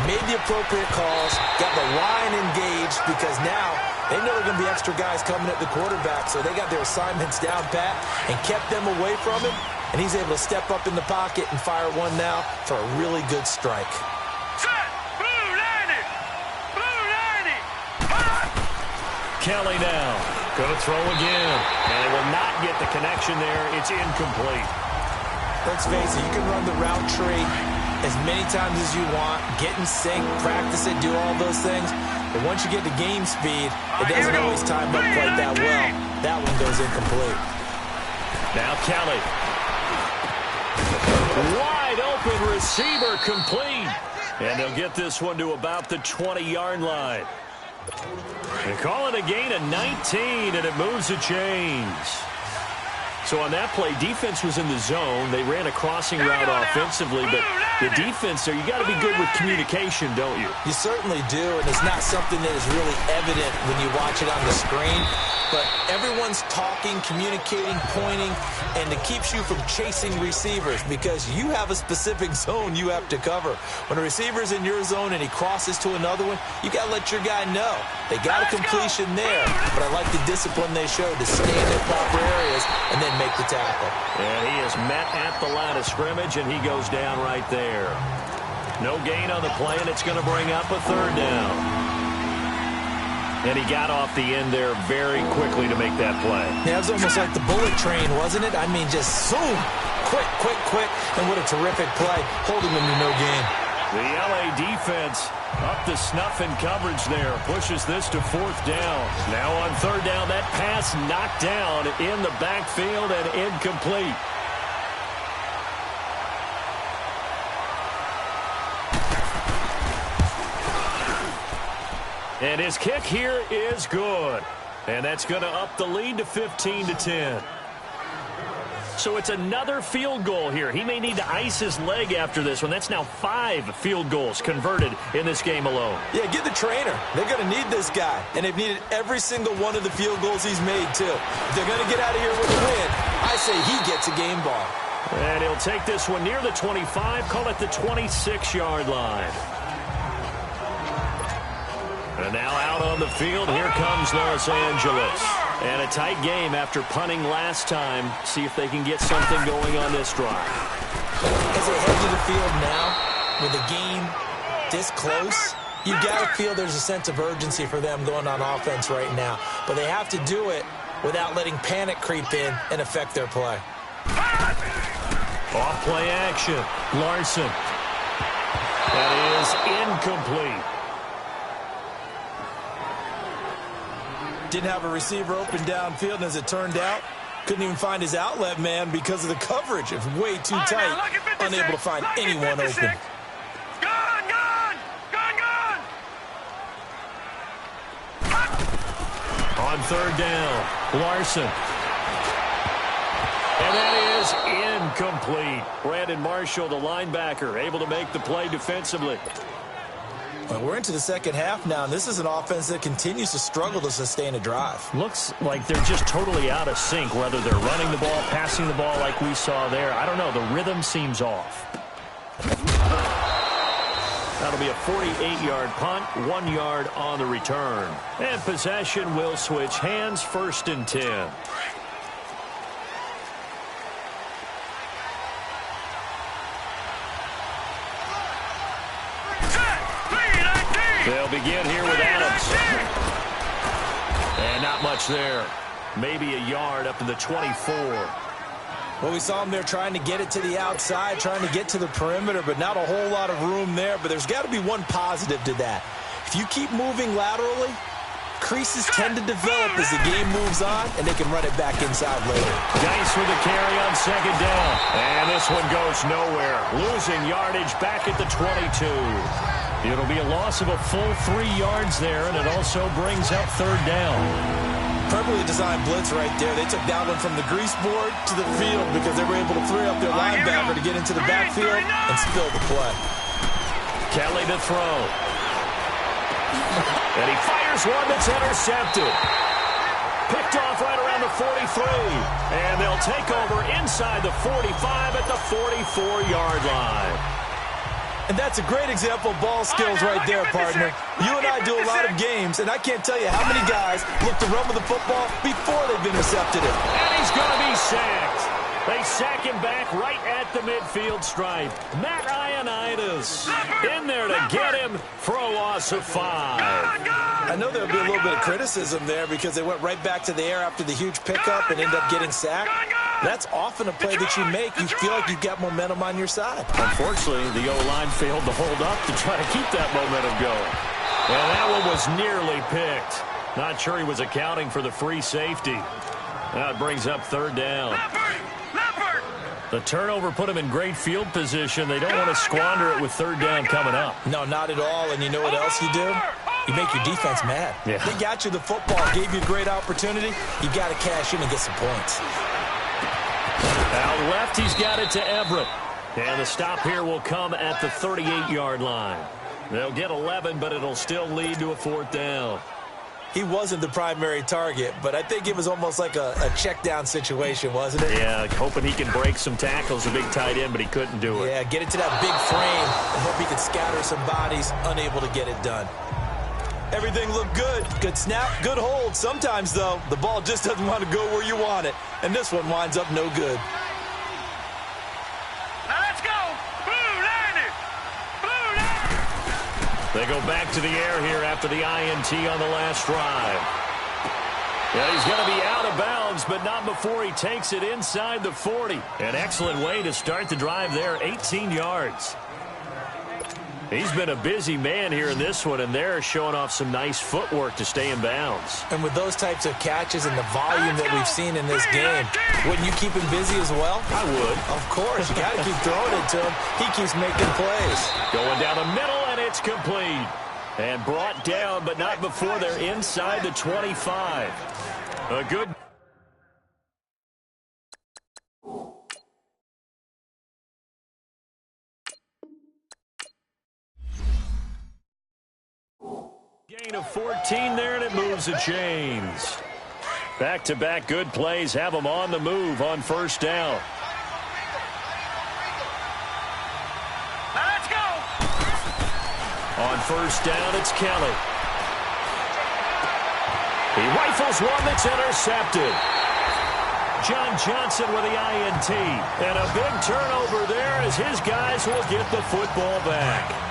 made the appropriate calls, got the line engaged because now they know there are going to be extra guys coming at the quarterback, so they got their assignments down pat and kept them away from him, and he's able to step up in the pocket and fire one now for a really good strike. Kelly now going to throw again, and it will not get the connection there. It's incomplete. Let's face it, you can run the route tree as many times as you want, get in sync, practice it, do all those things. But once you get to game speed, it doesn't always time up quite that well. That one goes incomplete. Now Kelly. Wide open receiver complete. And they'll get this one to about the 20-yard line. They call it a gain of 19, and it moves the chains. So on that play, defense was in the zone. They ran a crossing route offensively, but The defense there, you got to be good with communication, don't you? You certainly do, and it's not something that is really evident when you watch it on the screen. But everyone's talking, communicating, pointing, and it keeps you from chasing receivers because you have a specific zone you have to cover. When a receiver's in your zone and he crosses to another one, you got to let your guy know. They got a completion there, but I like the discipline they showed to stand in proper areas and then make the tackle. And he is met at the line of scrimmage, and he goes down right there. No gain on the play, and it's going to bring up a third down. And he got off the end there very quickly to make that play. Yeah, it was almost like the bullet train, wasn't it? I mean, just zoom, quick, quick, quick, and what a terrific play, holding him to no gain. The LA defense up to snuff in coverage there, pushes this to fourth down. Now on third down, that pass knocked down in the backfield and incomplete. And his kick here is good. And that's going to up the lead to 15-10. So it's another field goal here. He may need to ice his leg after this one. That's now 5 field goals converted in this game alone. Yeah, get the trainer. They're going to need this guy. And they've needed every single one of the field goals he's made, too. If they're going to get out of here with a win, I say he gets a game ball. And he'll take this one near the 25, call it the 26-yard line. And now out on the field, here comes Los Angeles. And a tight game after punting last time. See if they can get something going on this drive. As they head to the field now, with the game this close, you got to feel there's a sense of urgency for them going on offense right now. But they have to do it without letting panic creep in and affect their play. Off play action. Larson. That is incomplete. Didn't have a receiver open downfield, and as it turned out, couldn't even find his outlet man because of the coverage. It's way too tight, unable to find anyone open. Gone! On third down, Larson. And that is incomplete. Brandon Marshall, the linebacker, able to make the play defensively. Well, we're into the second half now, and this is an offense that continues to struggle to sustain a drive. Looks like they're just totally out of sync, whether they're running the ball, passing the ball like we saw there. I don't know. The rhythm seems off. That'll be a 48-yard punt, 1 yard on the return. And possession will switch hands, 1st and 10. They'll begin here with Adams. And not much there. Maybe a yard up to the 24. Well, we saw him there trying to get it to the outside, trying to get to the perimeter, but not a whole lot of room there. But there's got to be one positive to that. If you keep moving laterally, creases tend to develop as the game moves on, and they can run it back inside later. Dice with a carry on second down. And this one goes nowhere. Losing yardage back at the 22. It'll be a loss of a full 3 yards there, and it also brings up third down. Perfectly designed blitz right there. They took that one from the grease board to the field because they were able to free up their linebacker to get into the backfield and spill the play. Kelly to throw. And he fires one that's intercepted. Picked off right around the 43. And they'll take over inside the 45 at the 44-yard line. And that's a great example of ball skills right there, partner. You and I do a lot of games, and I can't tell you how many guys look to run with the football before they've intercepted it. And he's going to be sacked. They sack him back right at the midfield stripe. Matt Ioannidis in there to get him for a loss of 5. I know there'll be a little bit of criticism there because they went right back to the air after the huge pickup and ended up getting sacked. That's often a play that you make. You feel like you've got momentum on your side. Unfortunately, the O-line failed to hold up to try to keep that momentum going. And that one was nearly picked. Not sure he was accounting for the free safety. That brings up third down. The turnover put him in great field position. They don't want to squander it with third down coming up. No, not at all. And you know what else you do? You make your defense mad. Yeah. They got you the football, gave you a great opportunity. You got to cash in and get some points. Out left, he's got it to Everett. And the stop here will come at the 38-yard line. They'll get 11, but it'll still lead to a 4th down. He wasn't the primary target, but I think it was almost like a check down situation, wasn't it? Yeah, hoping he can break some tackles, a big tight end, but he couldn't do it. Yeah, get into that big frame and hope he could scatter some bodies, unable to get it done. Everything looked good. Good snap, good hold. Sometimes, though, the ball just doesn't want to go where you want it, and this one winds up no good. Now let's go. Blue landed. Blue landed. They go back to the air here after the INT on the last drive. Yeah, he's going to be out of bounds, but not before he takes it inside the 40. An excellent way to start the drive there, 18 yards. He's been a busy man here in this one, and they're showing off some nice footwork to stay in bounds. And with those types of catches and the volume that we've seen in this game, wouldn't you keep him busy as well? I would. Of course. You got to keep throwing it to him. He keeps making plays. Going down the middle, and it's complete. And brought down, but not before they're inside the 25. A good... Gain of 14 there, and it moves the chains. Back-to-back good plays have them on the move on 1st down. Now let's go. On 1st down, it's Kelly. He rifles one that's intercepted. John Johnson with the INT. And a big turnover there as his guys will get the football back.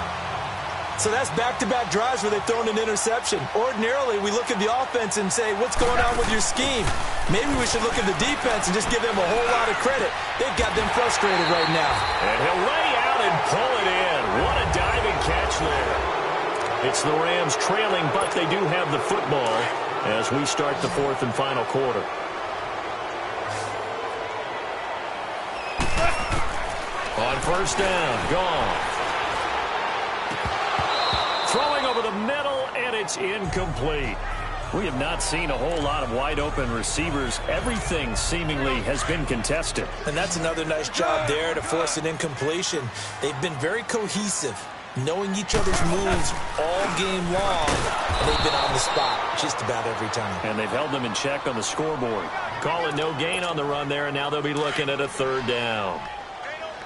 So that's back-to-back drives where they've thrown an interception. Ordinarily, we look at the offense and say, what's going on with your scheme? Maybe we should look at the defense and just give them a whole lot of credit. They've got them frustrated right now. And he'll lay out and pull it in. What a diving catch there. It's the Rams trailing, but they do have the football as we start the 4th and final quarter. On 1st down, gone. Throwing over the middle, and it's incomplete. We have not seen a whole lot of wide-open receivers. Everything seemingly has been contested. And that's another nice job there to force an incompletion. They've been very cohesive, knowing each other's moves all game long, and they've been on the spot just about every time. And they've held them in check on the scoreboard. Calling no gain on the run there, and now they'll be looking at a 3rd down.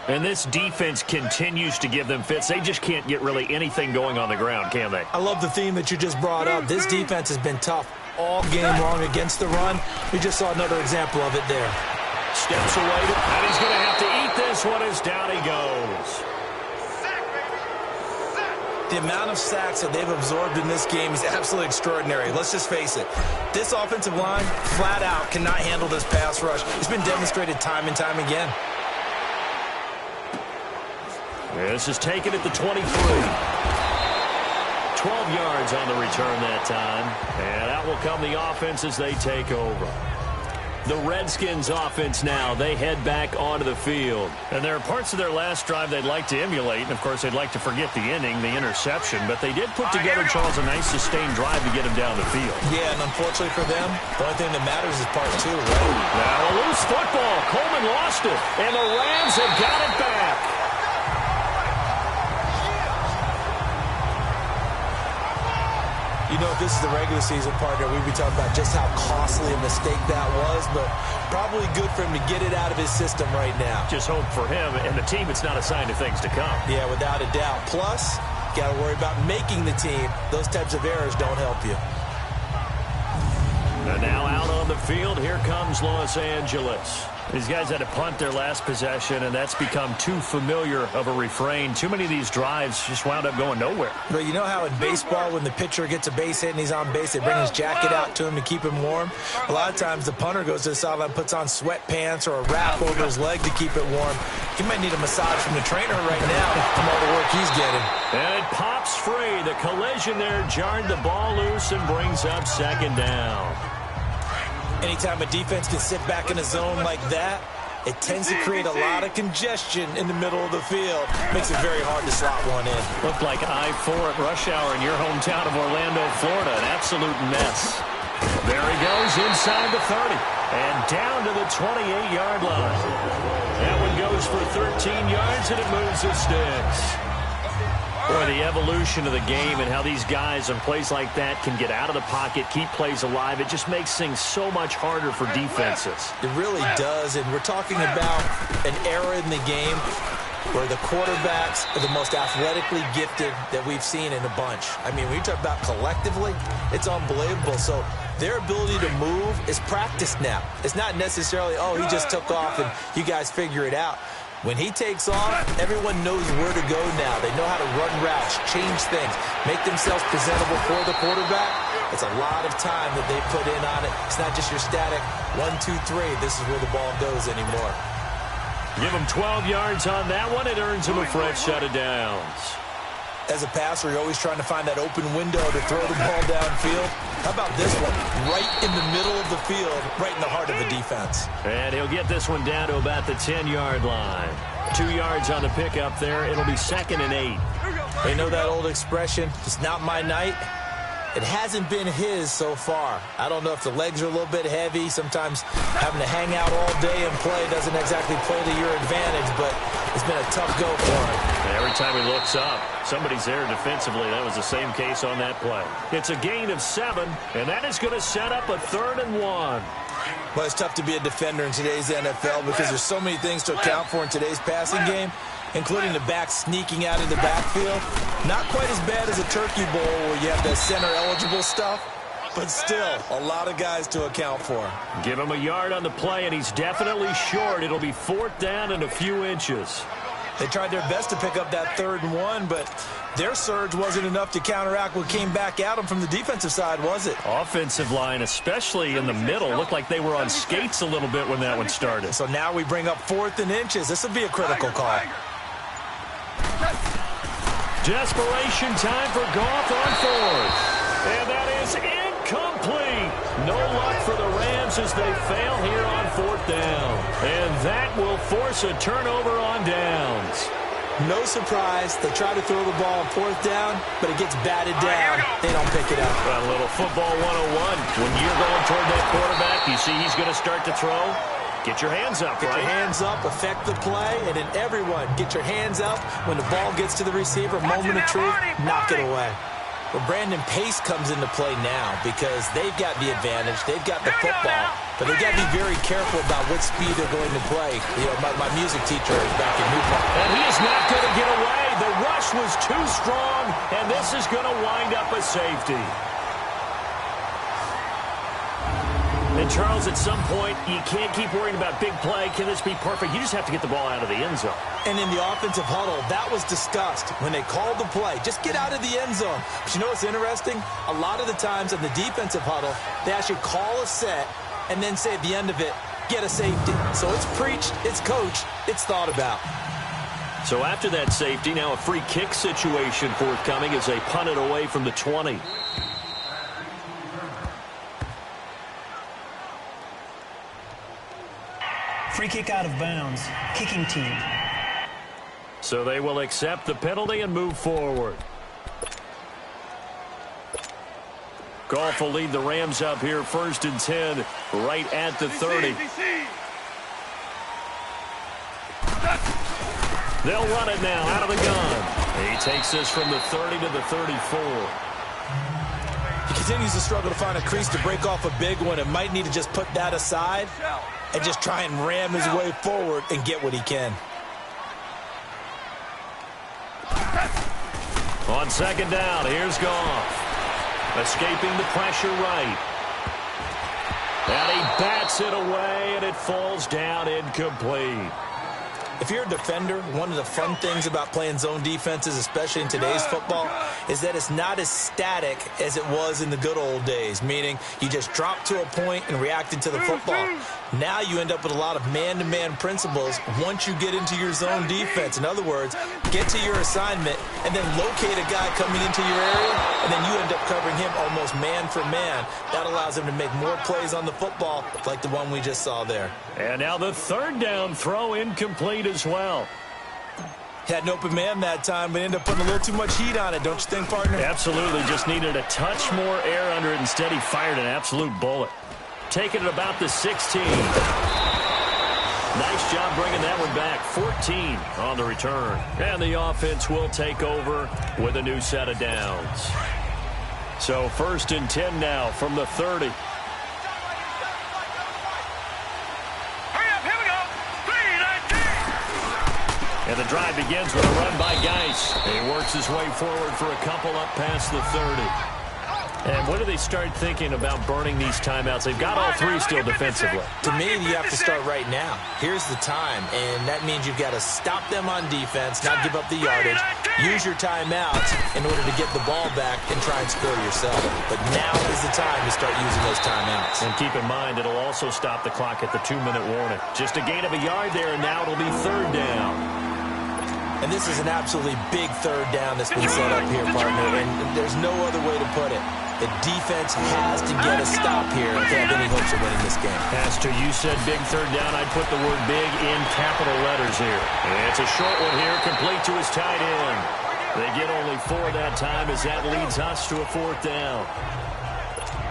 And this defense continues to give them fits. They just can't get really anything going on the ground, can they? I love the theme that you just brought up. This defense has been tough all game long against the run. We just saw another example of it there. Steps away, and he's going to have to eat this one as down he goes. The amount of sacks that they've absorbed in this game is absolutely extraordinary. Let's just face it. This offensive line, flat out, cannot handle this pass rush. It's been demonstrated time and time again. This is taken at the 23. 12 yards on the return that time. And out will come the offense as they take over. The Redskins offense now, they head back onto the field. And there are parts of their last drive they'd like to emulate. And, of course, they'd like to forget the inning, the interception. But they did put together, Charles, a nice sustained drive to get him down the field. Yeah, and unfortunately for them, the only thing that matters is part 2, right? Now a loose football. Coleman lost it. And the Rams have got it back. You know, if this is the regular season partner, we'd be talking about just how costly a mistake that was, but probably good for him to get it out of his system right now. Just hope for him and the team it's not a sign of things to come. Yeah, without a doubt. Plus, got to worry about making the team. Those types of errors don't help you. And now out on the field, here comes Los Angeles. These guys had to punt their last possession, and that's become too familiar of a refrain. Too many of these drives just wound up going nowhere. But you know how in baseball, when the pitcher gets a base hit and he's on base, they bring his jacket out to him to keep him warm? A lot of times the punter goes to the sideline, puts on sweatpants or a wrap over his leg to keep it warm. He might need a massage from the trainer right now from all the work he's getting. And it pops free. The collision there jarred the ball loose and brings up 2nd down. Anytime a defense can sit back in a zone like that, it tends to create a lot of congestion in the middle of the field. Makes it very hard to slot one in. Looked like I-4 at rush hour in your hometown of Orlando, Florida. An absolute mess. There he goes inside the 30 and down to the 28-yard line. That one goes for 15 yards, and it moves the sticks. Boy, the evolution of the game and how these guys on plays like that can get out of the pocket, keep plays alive, it just makes things so much harder for defenses. It really does, and we're talking about an era in the game where the quarterbacks are the most athletically gifted that we've seen in a bunch. I mean, when you talk about collectively, it's unbelievable. So their ability to move is practiced now. It's not necessarily, oh, he just took off and you guys figure it out. When he takes off, everyone knows where to go now. They know how to run routes, change things, make themselves presentable for the quarterback. It's a lot of time that they put in on it. It's not just your static 1, 2, 3. This is where the ball goes anymore. Give him 12 yards on that one. It earns him a fresh set of downs. As a passer, you're always trying to find that open window to throw the ball downfield. How about this one? Right in the middle of the field, right in the heart of the defense. And he'll get this one down to about the 10-yard line. 2 yards on the pickup there. It'll be 2nd and 8. They know that old expression, it's not my night. It hasn't been his so far. I don't know if the legs are a little bit heavy. Sometimes having to hang out all day and play doesn't exactly play to your advantage, but it's been a tough go for him. And every time he looks up, somebody's there defensively. That was the same case on that play. It's a gain of 7, and that is going to set up a 3rd and 1. Well, it's tough to be a defender in today's NFL because there's so many things to account for in today's passing game, including the back sneaking out of the backfield. Not quite as bad as a turkey bowl where you have the center-eligible stuff, but still a lot of guys to account for. Give him a yard on the play, and he's definitely short. It'll be 4th down and a few inches. They tried their best to pick up that 3rd and 1, but their surge wasn't enough to counteract what came back at them from the defensive side, was it? Offensive line, especially in the middle, looked like they were on skates a little bit when that one started. So now we bring up 4th and inches. This will be a critical call. Desperation time for Goff on 4th. And that is incomplete. No luck for the Rams as they fail here on 4th down. And that will force a turnover on downs. No surprise. They try to throw the ball on 4th down, but it gets batted down. They don't pick it up. A little football 101. When you're going toward that quarterback, you see he's going to start to throw. Get your hands up, Get your hands up, affect the play, and then everyone get your hands up. When the ball gets to the receiver, moment of truth, knock it away. Well, Brandon, pace comes into play now because they've got the advantage. They've got the football, but they've got to be very careful about what speed they're going to play. You know, my music teacher is back in Newport. And he is not going to get away. The rush was too strong, and this is going to wind up a safety. And, Charles, at some point, you can't keep worrying about big play. Can this be perfect? You just have to get the ball out of the end zone. And in the offensive huddle, that was discussed when they called the play. Just get out of the end zone. But you know what's interesting? A lot of the times in the defensive huddle, they actually call a set and then say at the end of it, get a safety. So it's preached, it's coached, it's thought about. So after that safety, now a free kick situation forthcoming as they punt it away from the 20. Free kick out of bounds. Kicking team. So they will accept the penalty and move forward. Goff will lead the Rams up here 1st and 10 right at the 30. They'll run it now out of the gun. He takes this from the 30 to the 34. He continues to struggle to find a crease to break off a big one and might need to just put that aside and just try and ram his way forward and get what he can. On 2nd down, here's Goff. Escaping the pressure right. And he bats it away, and it falls down incomplete. If you're a defender, one of the fun things about playing zone defenses, especially in today's football, is that it's not as static as it was in the good old days, meaning you just drop to a point and reacted to the football. Now you end up with a lot of man-to-man principles once you get into your zone defense. In other words, get to your assignment and then locate a guy coming into your area, and then you end up covering him almost man for man. That allows him to make more plays on the football like the one we just saw there. And now the 3rd down throw incomplete as well. Had an open man that time, but ended up putting a little too much heat on it, don't you think, partner? Absolutely. Just needed a touch more air under it. Instead, he fired an absolute bullet. Taking it about the 16. Nice job bringing that one back. 14 on the return. And the offense will take over with a new set of downs. So 1st and 10 now from the 30. Hurry up, here we go. 3-19. And the drive begins with a run by Geis. He works his way forward for a couple up past the 30. And when do they start thinking about burning these timeouts? They've got all 3 still defensively. To me, you have to start right now. Here's the time, and that means you've got to stop them on defense, not give up the yardage, use your timeouts in order to get the ball back and try and score yourself. But now is the time to start using those timeouts. And keep in mind, it'll also stop the clock at the 2-minute warning. Just a gain of a yard there, and now it'll be 3rd down. And this is an absolutely big 3rd down that's been set up here, partner, and there's no other way to put it. The defense has to get a stop here if they have any hopes of winning this game. Pastor, you said big 3rd down. I'd put the word big in capital letters here. And it's a short one here, complete to his tight end. They get only 4 that time as that leads us to a 4th down.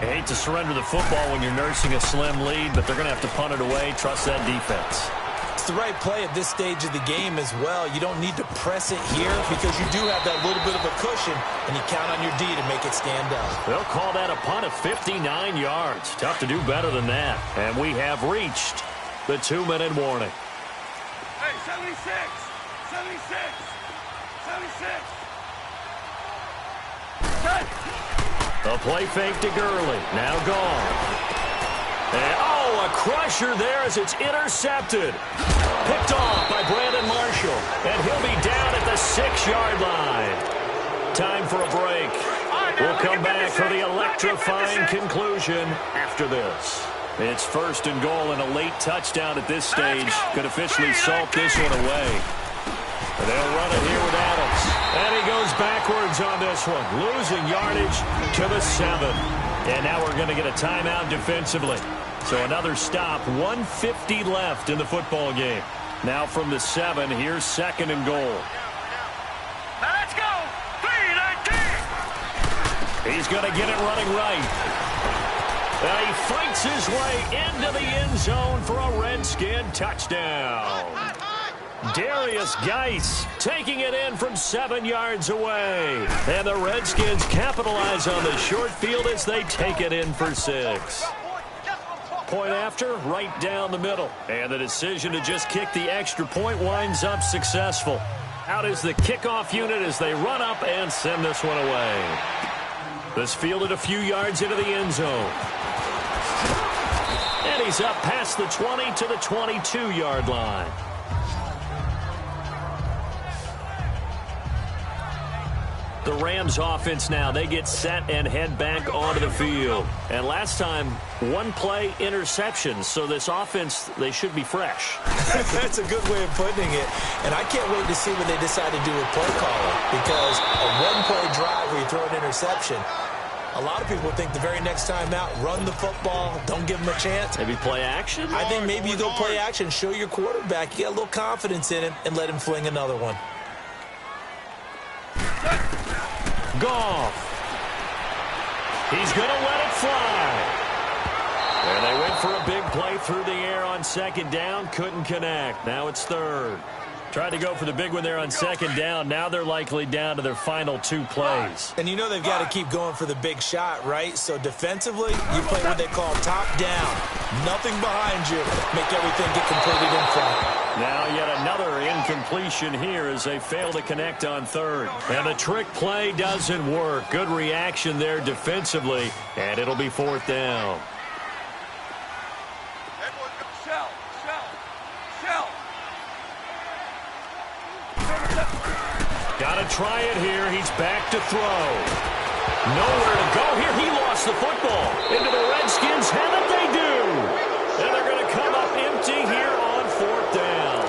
I hate to surrender the football when you're nursing a slim lead, but they're going to have to punt it away. Trust that defense. It's the right play at this stage of the game as well. You don't need to press it here because you do have that little bit of a cushion, and you count on your D to make it stand up. They'll call that a punt of 59 yards. Tough to do better than that. And we have reached the 2-minute warning. Hey, 76, 76, 76. Set. A play fake to Gurley. Now gone. And, a crusher there as it's intercepted. Picked off by Brandon Marshall. And he'll be down at the 6-yard line. Time for a break. We'll come back for the electrifying conclusion after this. It's 1st and goal, and a late touchdown at this stage could officially salt this one away. And they'll run it here with Adams. And he goes backwards on this one, losing yardage to the 7. And now we're going to get a timeout defensively. So another stop, 1:50 left in the football game. Now from the 7, here's 2nd and goal. Now let's go. 3-19. He's going to get it running right. And he fights his way into the end zone for a Redskin touchdown. Darius Geis taking it in from 7 yards away. And the Redskins capitalize on the short field as they take it in for 6. Point after, right down the middle. And the decision to just kick the extra point winds up successful. Out is the kickoff unit as they run up and send this one away. This fielded a few yards into the end zone. And he's up past the 20 to the 22-yard line. The Rams offense now, they get set and head back onto the field. And last time, 1 play interception. So this offense, they should be fresh. That's a good way of putting it. And I can't wait to see what they decide to do with play calling. Because a 1-play drive where you throw an interception, a lot of people think the very next time out, run the football, don't give them a chance. Maybe play action? I think maybe you go play action, show your quarterback, you get a little confidence in him, and let him fling another one. Goff. He's going to let it fly. And they went for a big play through the air on 2nd down. Couldn't connect. Now it's 3rd. Tried to go for the big one there on 2nd down. Now they're likely down to their final 2 plays. And you know they've got to keep going for the big shot, right? So defensively, you play what they call top down. Nothing behind you. Make everything get completed in front. Now yet another incompletion here as they fail to connect on 3rd. And the trick play doesn't work. Good reaction there defensively. And it'll be 4th down. Got to try it here. He's back to throw. Nowhere to go here. He lost the football. Into the Redskins' hand that they do. And they're going to come up empty here on 4th down.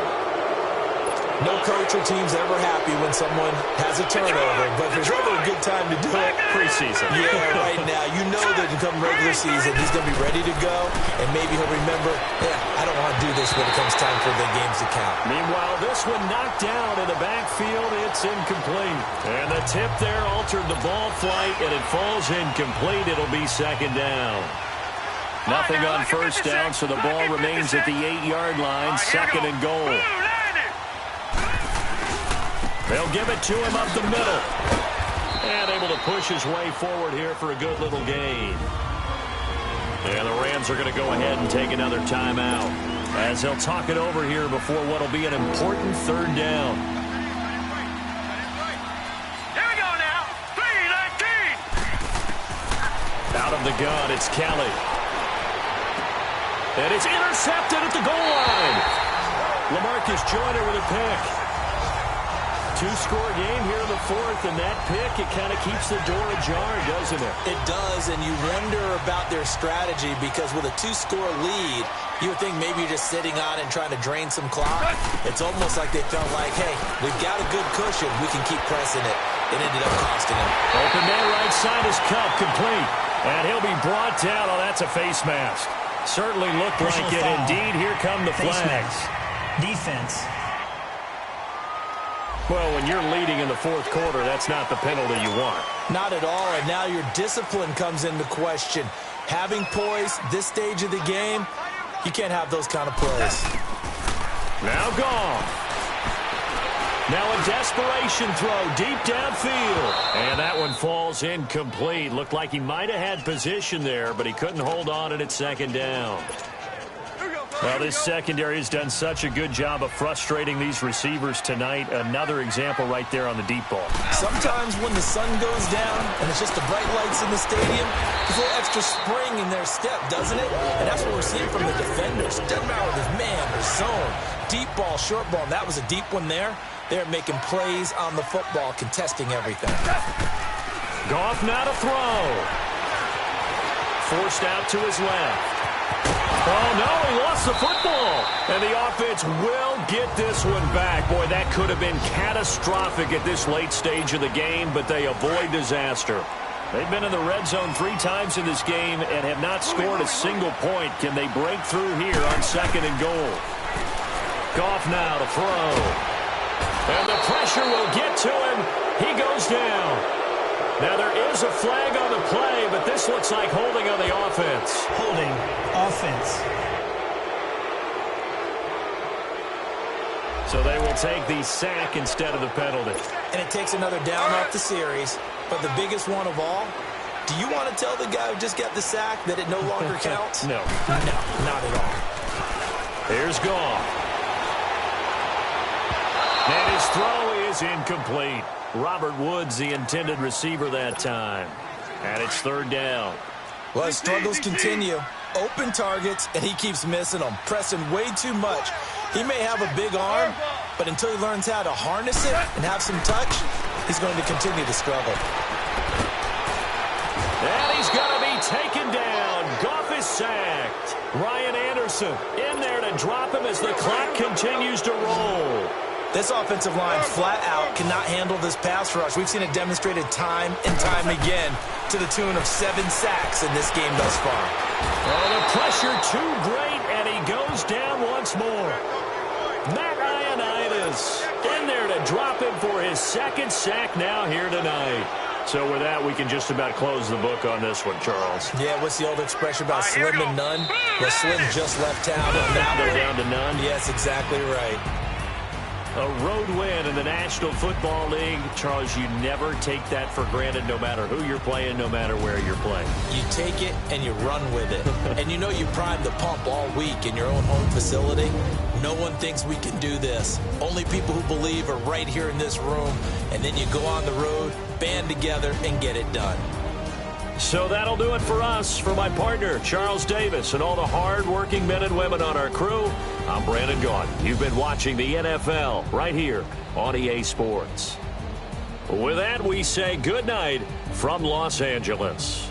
No coach or team's ever happy when someone has a turnover, but there's ever a good time to do it. Preseason. Yeah, right now. You know that come regular season, he's going to be ready to go, and maybe he'll remember, I don't want to do this when it comes time for the games to count. Meanwhile, this one knocked down in the backfield. It's incomplete. And the tip there altered the ball flight, and it falls incomplete. It'll be 2nd down. Nothing on first down, so the ball remains at the 8-yard line, 2nd and goal. They'll give it to him up the middle. And able to push his way forward here for a good little gain. And the Rams are going to go ahead and take another timeout as they'll talk it over here before what will be an important 3rd down. Here we go now. 3-19. Out of the gun, it's Kelly. And it's intercepted at the goal line. LaMarcus Joyner with a pick. 2-score game here in the 4th, and that pick, it kind of keeps the door ajar, doesn't it? It does, and you wonder about their strategy because with a 2-score lead, you would think maybe you're just sitting on it and trying to drain some clock. It's almost like they felt like, hey, we've got a good cushion. We can keep pressing it. It ended up costing them. Open man right side is Cup complete. And he'll be brought down. Oh, that's a face mask. Certainly looked like it. Indeed, here come the flags. Defense. Well, when you're leading in the 4th quarter, that's not the penalty you want. Not at all, and now your discipline comes into question. Having poise this stage of the game, you can't have those kind of plays. Now gone. Now a desperation throw deep downfield. And that one falls incomplete. Looked like he might have had position there, but he couldn't hold on it at 2nd down. Well, this secondary has done such a good job of frustrating these receivers tonight. Another example right there on the deep ball. Sometimes when the sun goes down and it's just the bright lights in the stadium, there's a little extra spring in their step, doesn't it? And that's what we're seeing from the defenders. Doesn't matter if it's man or zone. Deep ball, short ball, and that was a deep one there. They're making plays on the football, contesting everything. Goff now to throw. Forced out to his left. Oh, no, he lost the football. And the offense will get this one back. Boy, that could have been catastrophic at this late stage of the game, but they avoid disaster. They've been in the red zone 3 times in this game and have not scored a single point. Can they break through here on 2nd and goal? Goff now to throw. And the pressure will get to him. He goes down. Now, there is a flag on the play, but this looks like holding on the offense. Holding. Offense. So they will take the sack instead of the penalty. And it takes another down off the series. But the biggest one of all, do you want to tell the guy who just got the sack that it no longer counts? No. No, not at all. Here's Goff. And his throw is incomplete. Robert Woods, the intended receiver that time. And it's 3rd down. Well, his struggles continue. Open targets, and he keeps missing them, pressing way too much. He may have a big arm, but until he learns how to harness it and have some touch, he's going to continue to struggle. And he's going to be taken down. Goff is sacked. Ryan Anderson in there to drop him as the clock continues to roll. This offensive line flat out cannot handle this pass rush. We've seen it demonstrated time and time again to the tune of 7 sacks in this game thus far. Oh, the pressure too great, and he goes down once more. Matt Ioannidis in there to drop him for his 2nd sack now here tonight. So with that, we can just about close the book on this one, Charles. Yeah, what's the old expression about slim and none? Well, Slim just left town on that one. They're down to none? Yes, exactly right. A road win in the National Football League. Charles, you never take that for granted no matter who you're playing, no matter where you're playing. You take it and you run with it. And you know you primed the pump all week in your own home facility. No one thinks we can do this. Only people who believe are right here in this room. And then you go on the road, band together, and get it done. So that'll do it for us. For my partner, Charles Davis, and all the hard-working men and women on our crew, I'm Brandon Gaudin. You've been watching the NFL right here on EA Sports. With that, we say good night from Los Angeles.